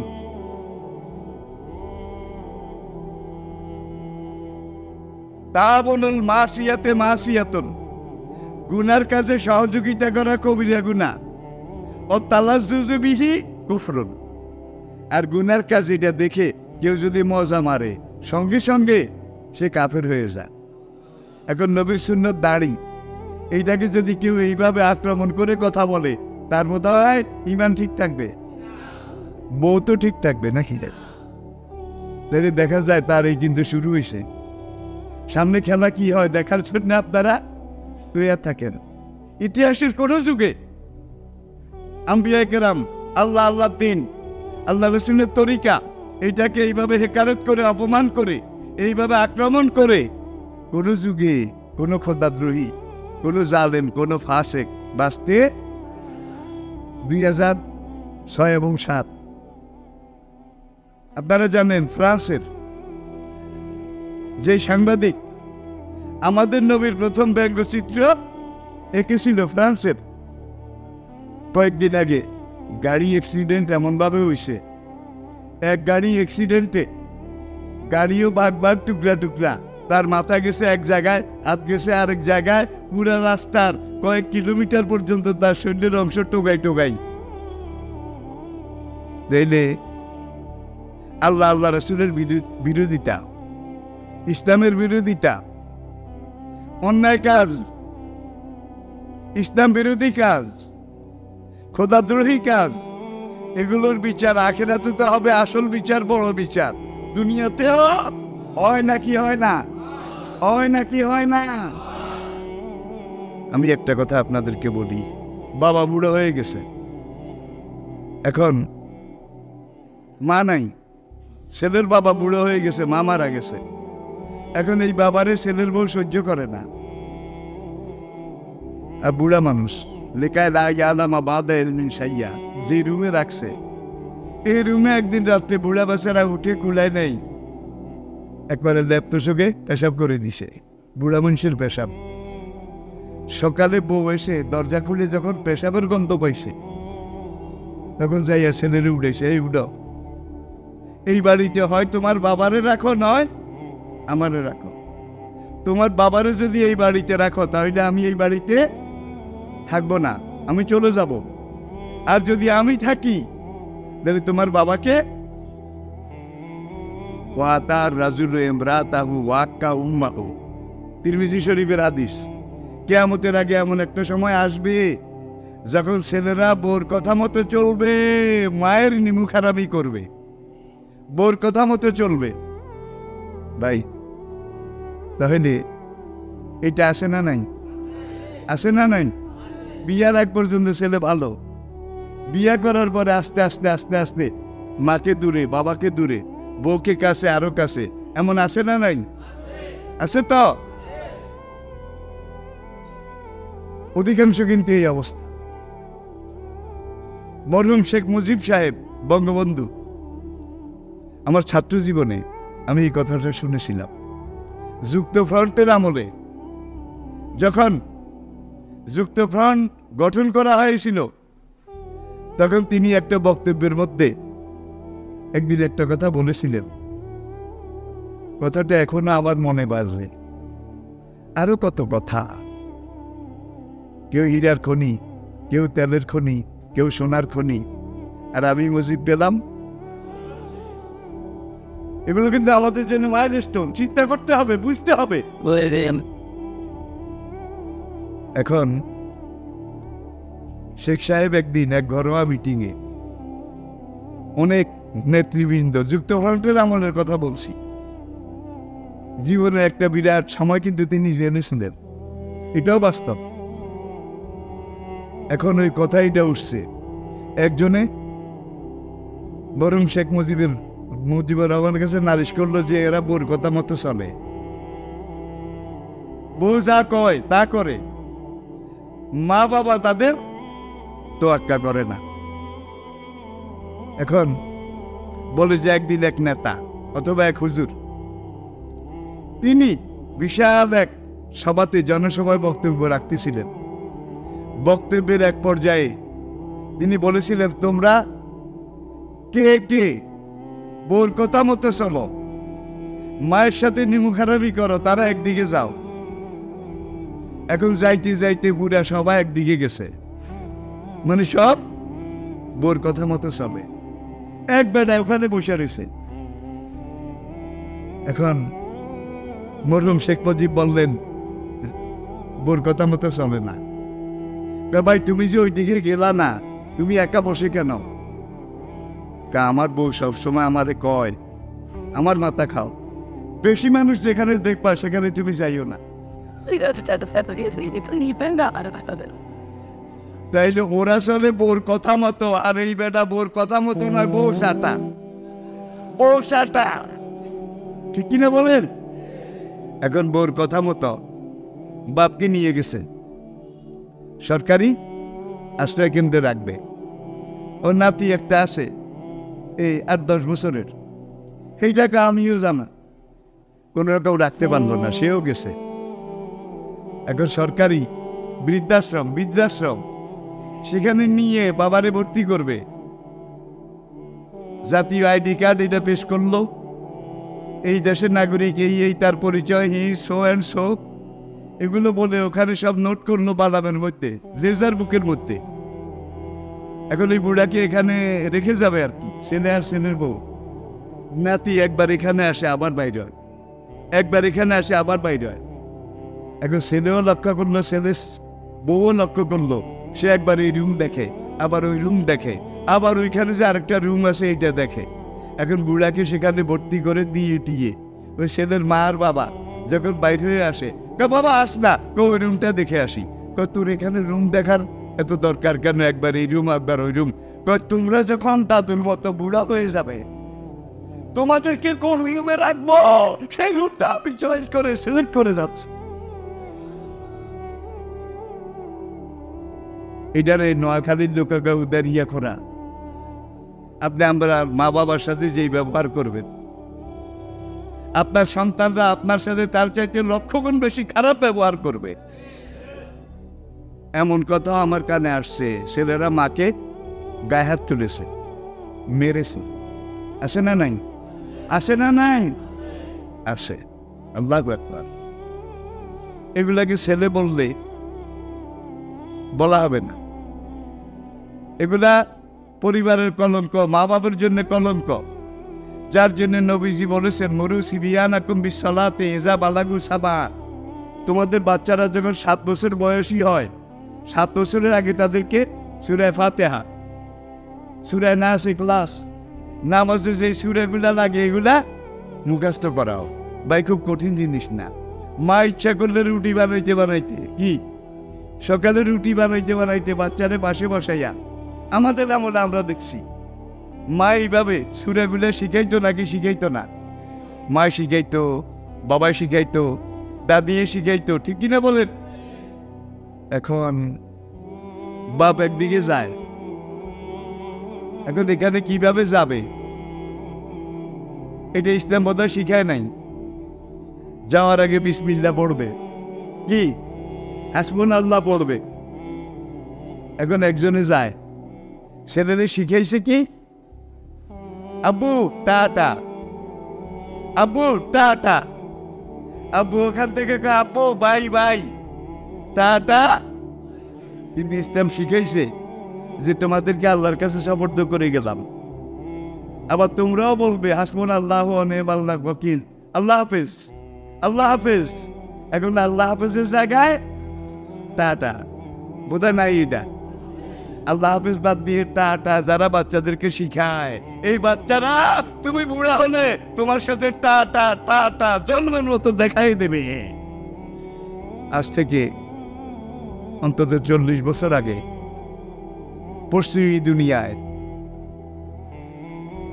তাআবুনুল মাসিয়াতে মাসিয়াতুন, গুনার কাজে সহযোগিতা করা কবিরা গুনাহ, ও তালাজ্জুজু বিহি কুফরুন। আর গুনার কাজ এটা দেখে কেউ যদি মজা মারে, সঙ্গে সঙ্গে সে কাফের হয়ে যায়। এখন নবীর সুন্নত দাড়ি, এইটাকে যদি কেউ এইভাবে আক্রমণ করে কথা বলে, তার মতো হয় ইমান ঠিক থাকবে, বউ তো ঠিক থাকবে নাকি? তাহলে দেখা যায় তার এই কিন্তু শুরু হয়েছে। সামনে খেলা কি হয় দেখার জন্য আপনারা তৈরি থাকেন। ইতিহাসের কোন যুগে আম্বিয়া কেরাম, আল্লাহ দিন, আল্লাহ রসুলের তরিকা, এইটাকে এইভাবে হেকারত করে, অপমান করে, এইভাবে আক্রমণ করে কোন যুগে কোন খোদাদ্রোহী, কোন জালেম, কোন ফাসেক বাঁচতে 2006 এবং 2007। আপনারা জানেন ফ্রান্সের যে সাংবাদিক আমাদের নবীর প্রথম ব্যঙ্গচিত্র এঁকেছিল ফ্রান্সের, কয়েকদিন আগে গাড়ি অ্যাক্সিডেন্ট এমনভাবে হয়েছে, এক গাড়ি অ্যাক্সিডেন্টে গাড়িও ভাগ টুকরা টুকরা, তার মাথা গেছে এক জায়গায়, হাত গেছে আরেক জায়গায়, পুরা রাস্তার কয়েক কিলোমিটার পর্যন্ত তার শরীরের অংশ টোগাই। তাইলে আল্লাহ রসুলের বিরোধিতা, ইসলামের বিরোধিতা, অন্যায় কাজ, ইসলাম বিরোধী কাজ, খোদাদ্রোহী কাজ, এগুলোর বিচার আখিরাতে তো হবে আসল বিচার, বড় বিচার। দুনিয়াতেও হয় নাকি হয় না? হয় নাকি হয় না? আমি একটা কথা আপনাদেরকে বলি, বাবা বুড়ো হয়ে গেছে, এখন মা নাই, ছেলের বাবা বুড়ো হয়ে গেছে, মা মারা গেছে। এখন এই বাবারে ছেলের বউ সহ্য করে না, আর বুড়া মানুষ লেখায় লা ইয়ালামা বাদা ইলমিন শাইয়া, যে রুমে রাখছে এই রুমে একদিন রাত্রে বুড়া বাচ্চারা উঠে কুলায় নেই, একবারে ল্যাপটসকে পেশাব করে দিছে, বুড়া মানুষের পেশাব। সকালে বউ এসে দরজা খুলে যখন পেশাবের গন্ধ পাইছে, তখন যাইয়া ছেলেরে উঠেছে, এই উঠাও, এই বাড়িতে হয় তোমার বাবারে রাখো, নয় আমারে রাখো। তোমার বাবারে যদি এই বাড়িতে রাখো তাহলে আমি এই বাড়িতে থাকবো না, আমি চলে যাব। আর যদি আমি থাকি তাহলে তোমার বাবাকে ওয়াতার রাজুল ইমরাতাহু ওয়াক্কা উম্মাহু, তিরমিজি শরীফের হাদিস। কিয়ামতের আগে এমন একটা সময় আসবে যখন ছেলেরা বোর কথা মতো চলবে, মায়ের নিমুখারামি করবে, বোর কথা মতো চলবে। ভাই তাহলে এটা আসে না নাই? আসে না নাই? বিয়ার আগ পর্যন্ত ছেলে ভালো, বিয়া করার পরে আস্তে আস্তে আস্তে আস্তে মাকে দূরে, বাবাকে দূরে, বউকে কাছে, আরো কাছে, এমন আসে না নাই? আছে তো। অধিকাংশ কিন্তু এই অবস্থা। মরহুম শেখ মুজিব সাহেব বঙ্গবন্ধু, আমার ছাত্র জীবনে আমি এই কথাটা শুনেছিলাম। যুক্তফ্রন্টের আমলে যখন যুক্তফ্রন্ট গঠন করা হয়েছিল, তখন তিনি একটা বক্তব্যের মধ্যে একদিন একটা কথা বলেছিলেন, কথাটা এখনো আমার মনে বাজে। আরো কত কথা, কেউ হীরার খনি, কেউ তেলের খনি, কেউ সোনার খনি, আর আমি মুজিব পেলাম। এগুলো কিন্তু আমাদের জন্য মাইলস্টোন, চিন্তা করতে হবে, বুঝতে হবে। এখন শেখ সাহেব একদিন এক ঘরোয়া মিটিংয়ে অনেক নেতৃবৃন্দ, যুক্তফ্রন্টের আমলের কথা বলছি, জীবনের একটা বিরাট সময় কিন্তু তিনি জেনেছিলেন, এটাও বাস্তব। এখন ওই কথাইটা উঠছে, একজনে বরং শেখ মুজিবুর রহমানের কাছে নালিশ করলো যে এরা বোর কথা মতো চলে, বউ যা কয় তা করে, মা বাবা তাদের তোয়াক্কা করে না। এখন বলে যে একদিন এক নেতা অথবা এক হুজুর, তিনি বিশাল এক সভাতে, জনসভায় বক্তব্য রাখতেছিলেন। বক্তব্যের এক পর্যায়ে তিনি বলেছিলেন, তোমরা কে কে বোর কথা মতো চলো, মায়ের সাথে নিমুখারামি করো, তারা একদিকে যাও। এখন যাইতে যাইতে পুরা সবাই একদিকে গেছে, মানে সব বোর কথা মতো চলে। এক বেটা ওখানে বসে রয়েছে। এখন মরহুম শেখ মুজিব বললেন, বোর কথা মতো চলে না। ভাই তুমি যে ওইদিকে গেলা না, তুমি একা বসে কেন? আমার বউ সবসময় আমারে কয়, আমার মাথা খাও, বেশি মানুষ যেখানে দেখবা সেখানে তুমি যাইও না। তাইলে ওরা চলে বোর কথা মতো, আর এই বেটা বোর কথা মতো নয়, বউ সাটা, বউ সাটা, ঠিক কিনা বলেন? এখন বোর কথা মতো বাপকে নিয়ে গেছে সরকারি আশ্রয় কেন্দ্রে রাখবে। ওর নাতি একটা আছে, এই 8-10 বছরের, সেই টাকা আমিও জানা, কোনো রকম রাখতে পারলো না, সেও গেছে। এখন সরকারি বৃদ্ধাশ্রম সেখানে নিয়ে বাবারে ভর্তি করবে। জাতীয় আইডি কার্ড এটা পেশ করলো, এই দেশের নাগরিক, এই তার পরিচয়, সো অ্যান্ড সো, এগুলো বলে ওখানে সব নোট করলো বালামের মধ্যে, লেজার বুকের মধ্যে। এখন এই বুড়াকে এখানে রেখে যাবে আর কি, ছেলে আর ছেলের বউ। নাতি একবার এখানে আসে আবার বাইরে হয়, একবার এখানে আসে আবার বাইরে হয়। এখন ছেলেও লক্ষ্য করলো, ছেলে বউও লক্ষ্য করলো, সে একবার এই রুম দেখে, আবার ওই রুম দেখে, আবার ওইখানে যে আরেকটা রুম আছে এইটা দেখে। এখন বুড়াকে সেখানে ভর্তি করে দিয়ে টিয়ে ওই ছেলের মা আর বাবা যখন বাইরে হয়ে আসে, বাবা আস না, ওই রুমটা দেখে আসি। তোর এখানে রুম দেখার এত দরকার কেন, একবার এই রুম একবার ওই রুম। তোমরা যখন দাদুর মতো বুড়া হয়ে যাবে, তোমাদেরকে কোন রুমে রাখবো সেই রুমটা আমি চয়েস করে সিলেক্ট করে যাচ্ছি। এটারে নোয়াখালীর লোকেরা উদারিয়া করা। আপনি আমরা মা বাবার সাথে যেই ব্যবহার করবেন, আপনার সন্তানরা আপনার সাথে তার চাইতে লক্ষ গুণ বেশি খারাপ ব্যবহার করবে। এমন কথা আমার কানে আসছে, ছেলেরা মাকে গায়ে হাত তুলেছে, মেরেছে। আসে না নাই? আসে না নাই? আসে। আল্লাহু আকবার। এগুলাকে ছেলে বললে বলা হবে না। এগুলা পরিবারের কলঙ্ক, মা বাবার জন্য কলঙ্ক, যার জন্য নবীজি বলেছেন মরু সিবিয়ানাকুম বিসসালাতে ইযা বালাগু সাবা। তোমাদের বাচ্চারা যখন 7 বছর বয়সী হয়, 7 বছরের আগে তাদেরকে সূরা ফাতিহা, সূরা নাস, ইখলাস, নামাজে যে সূরাগুলা লাগে এগুলা মুখস্থ করাও। ভাই খুব কঠিন জিনিস না। মা ইচ্ছা করলে রুটি বানাইতে কি সকালে রুটি বানাইতে বাচ্চারে পাশে বসাইয়া, আমাদের আমলে আমরা দেখছি মা এইভাবে সূরাগুলা শিখাইতো নাকি শিখাইতো না? মা শিখাইতো, বাবা শিখাইতো, দাদি শিখাইতো, ঠিক কিনা বলেন? এখন বাপ একদিকে যায়, এখন এখানে কিভাবে যাবে এটা ইসলাম বোধহয় শিখায় নাই। যাওয়ার আগে বিসমিল্লাহ পড়বে, কি হাসবুনাল্লাহ পড়বে। এখন একজনে যায়, ছেলেরে শিখাইছে কি আব্বু টাটা, আব্বু টাটা, আব্বু ওখান থেকে আব্বু বাই বাই টাটা। কিন্তু ইসলাম শিখাইছে যে তোমাদেরকে আল্লাহর কাছে সাপোর্ট করে গেলাম। আবার তোমরাও বলবে হাসবুনাল্লাহু ওয়া নি'মাল ওয়াকিল, আল্লাহ হাফেজ, আল্লাহ হাফেজ। এখন আল্লাহ হাফেজের জায়গায় টাটা বোধহয় নাই। এটা আল্লাহ হাফেজ বাদ দিয়ে টাটা যারা বাচ্চাদেরকে শিখায়, এই বাচ্চারা তুমি বুড়া হলে তোমার সাথে টাটা টাটা জন্মের মতো দেখাই দেবে। আজ থেকে অন্তত 40 বছর আগে পশ্চিমী দুনিয়ায়,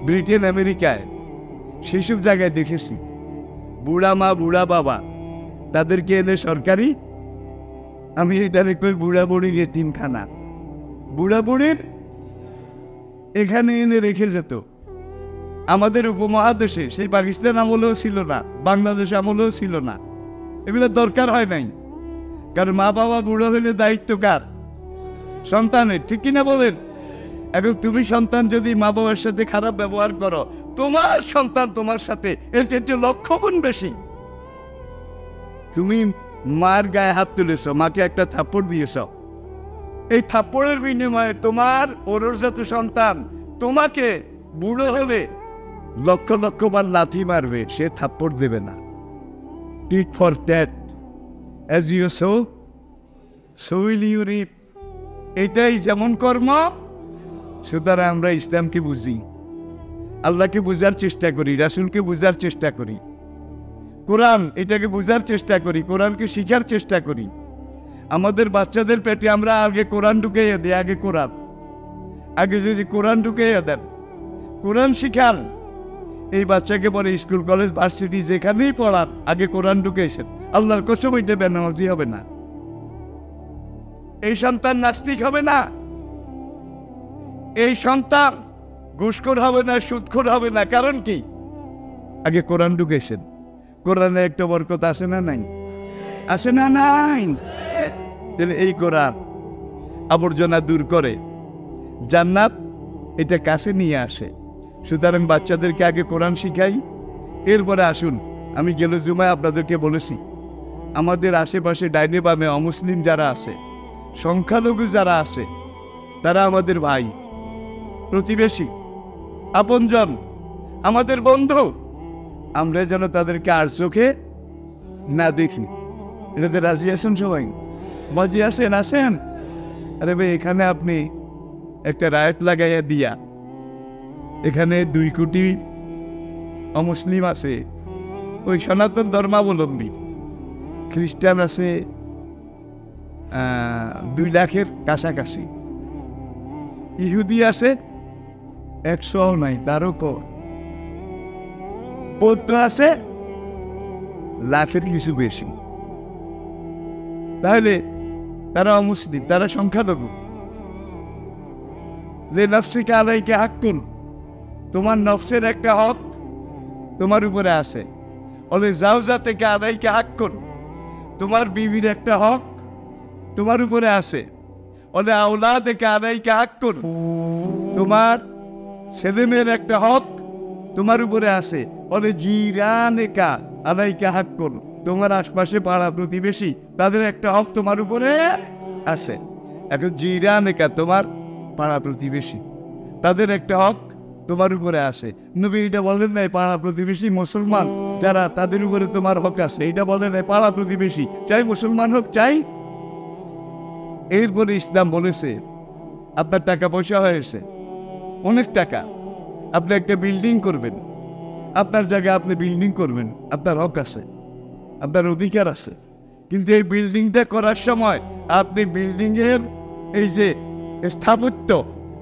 ব্রিটেন, আমেরিকায়, সেই সব জায়গায় দেখেছি বুড়া মা বুড়া বাবা তাদেরকে এনে সরকারি, আমি এটারে কই বুড়া বুড়ির এতিমখানা, বুড়া বুড়ির এখানে এনে রেখে যেত। আমাদের উপমহাদেশে সেই পাকিস্তান আমলেও ছিল না, বাংলাদেশ আমলেও ছিল না, এগুলো দরকার হয় নাই। কারণ মা বাবা বুড়ো হলে দায়িত্ব কার? সন্তানের, ঠিক কিনা বলেন? এখন তুমি সন্তান যদি মা বাবার সাথে খারাপ ব্যবহার করো, তোমার সন্তান তোমার সাথে এর চেয়ে লক্ষ গুণ বেশি। তুমি মার গায়ে হাত তুলেছ, মাকে একটা থাপ্পড় দিয়েছ, এই থাপ্পড়ের বিনিময়ে তোমার ওরজাত সন্তান তোমাকে বুড়ো হলে লক্ষ লক্ষ বার লাথি মারবে, সে থাপ্পড় দেবে না। Tit for tat, as you sow so will you reap. এটাই যেমন কর্ম। সুতরাং আমরা ইসলামকে বুঝি, আল্লাহকে বুঝার চেষ্টা করি, রাসূলকে বুঝার চেষ্টা করি, কোরআন এটাকে বুঝার চেষ্টা করি, কোরআনকে শিখার চেষ্টা করি। আমাদের বাচ্চাদের পেটে আমরা আগে কোরআন ঢুকাইয়া দিই, আগে কোরআন, আগে যদি কোরআন ঢুকাইয়া দেন, কোরআন শিখান, এই বাচ্চাকে পরে স্কুল কলেজ ভার্সিটি যেখানেই পড়ান আগে কোরআন ঢুকাইছেন, আল্লাহর কসম এটা বেনামাজি হবে না, এই সন্তান নাস্তিক হবে না, এই সন্তান ঘুষখোর হবে না, সুদখোর হবে না। কারণ কি? আগে কোরআন ঢুকেছেন। কোরআনে একটা বরকত আসে না নাই? আসে না নাই? তাহলে এই কোরআন আবর্জনা দূর করে, জান্নাত এটা কাছে নিয়ে আসে। সুতরাং বাচ্চাদেরকে আগে কোরআন শিখাই, এরপরে আসুন। আমি গেল জুমায় আপনাদেরকে বলেছি, আমাদের আশেপাশে ডাইনে বামে অমুসলিম যারা আছে, সংখ্যালঘু যারা আছে, তারা আমাদের ভাই, প্রতিবেশী, আপনজন, আমাদের বন্ধু। আমরা যেন তাদেরকে আর চোখে না দেখি। এটাতে রাজি আছেন সবাই? বাজি আছেন? আসেন। আরে ভাই, এখানে আপনি একটা রায়ত লাগাইয়া দিয়া, এখানে 2 কোটি অমুসলিম আছে, ওই সনাতন ধর্মাবলম্বী, খ্রিস্টান আছে 2 লাখের কাছাকাছি, ইহুদি আছে 100 নাই, তারও কম, বৌদ্ধ আছে লাখের কিছু বেশি। তাহলে তারা অমুসলিম, তারা সংখ্যালঘু। যে নফসিকা আলাইকা হাক্কুন, তোমার নফসের একটা হক তোমার উপরে আছে। বলে জাওজাতিকা আলাইকা হাক্কুন, তোমার বিবির একটা হক তোমার উপরে আছে। বলে আওলাদিকা আলাইকা হাক্কুন, তোমার ছেলেমেয়ের একটা হক তোমার উপরে আছে। বলে জিরানিকা আলাইকা হাক্কুন, তোমার আশপাশে পাড়া প্রতিবেশী তাদের একটা হক তোমার উপরে আছে। এখন জিরানিকা তোমার পাড়া প্রতিবেশী তাদের একটা হক তোমার উপরে আছে। নবী এটা বলেন নাই পাড়া প্রতিবেশী মুসলমান যারা তাদের উপরে তোমার হক আছে, এটা বলেন নাই পাড়া প্রতিবেশী চাই মুসলমান হোক চাই। এরপরে ইসলাম বলেছে আপনার টাকা পয়সা হয়েছে অনেক টাকা, আপনি একটা বিল্ডিং করবেন, আপনার জায়গায় আপনি বিল্ডিং করবেন, আপনার হক আছে, আপনার অধিকার আছে। কিন্তু এই বিল্ডিংটা করার সময় আপনি বিল্ডিং এর এই যে স্থাপত্য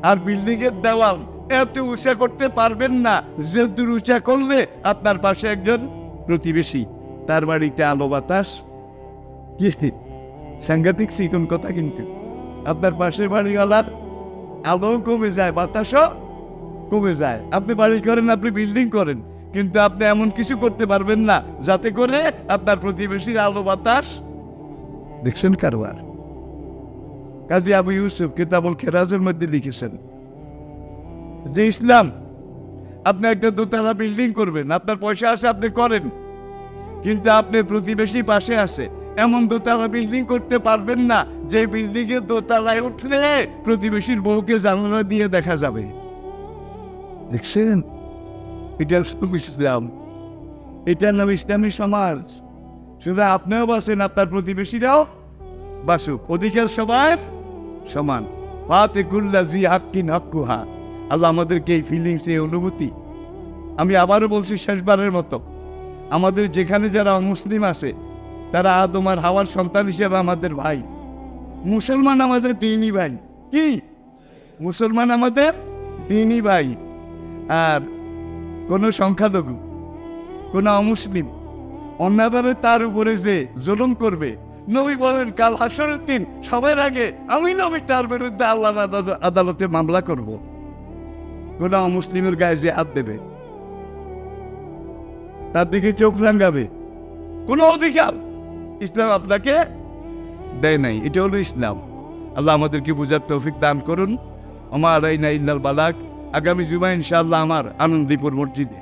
আর বিল্ডিং এর দেওয়াল এত উঁচা করতে পারবেন না, যেহেতু উঁচা করলে আপনার পাশে একজন প্রতিবেশী তার বাড়িতে আলো বাতাস কি সাংঘাতিক চিকন কথা, কিন্তু আপনার পাশের বাড়িওয়ালার আলো কমে যায়, বাতাসও কমে যায়। আপনি বাড়ি করেন, আপনি বিল্ডিং করেন, কিন্তু আপনি এমন কিছু করতে পারবেন না যাতে করে আপনার প্রতিবেশীর আলো বাতাস। দেখছেন কারবার। কাজী আবু ইউসুফ কিতাবুল খেরাজের মধ্যে লিখেছেন যে ইসলাম, আপনি একটা দোতলা বিল্ডিং করবেন, আপনার পয়সা আছে আপনি করেন, কিন্তু আপনি প্রতিবেশী পাশে আছে এমন দোতলা বিল্ডিং করতে পারবেন না যে বিল্ডিং এর দোতলায় উঠলে প্রতিবেশীর বউকে জানালা দিয়ে দেখা যাবে। দেখছেন, এটা ইসলাম, এটার নাম ইসলামী সমাজ। শুধু আপনিও বাঁচেন, আপনার প্রতিবেশীরাও বাসুক, অধিকার সবার সমান। ফাতিকুল্লাযী হাক্কিন হাক্কুহা। আল্লাহ আমাদেরকে এই ফিলিংস, এই অনুভূতি, আমি আবারও বলছি শেষবারের মতো, আমাদের যেখানে যারা মুসলিম আছে তারা আদম আর হাওয়ার সন্তান হিসেবে আমাদের ভাই। মুসলমান আমাদের দিনই ভাই। কি মুসলমান আমাদের দিনই ভাই। আর কোন সংখ্যালঘু, কোন অমুসলিম অন্যভাবে তার উপরে যে জুলুম করবে, নবী বলেন কাল হাসরের দিন সবার আগে আমি নবী তার বিরুদ্ধে আল্লাহ আদালতে মামলা করব। কোন অমুসলিমের গায়ে যে হাত দেবে, তার দিকে চোখ রাঙাবে, কোন অধিকার ইসলাম আপনাকে দেয় নাই। এটা হলো ইসলাম। আল্লাহ আমাদেরকে বুঝার তৌফিক দান করুন। আমার আলাইনা ইল্লাল বালাগ। আগামী জুমা ইনশাআল্লাহ আমার আনন্দীপুর মসজিদে।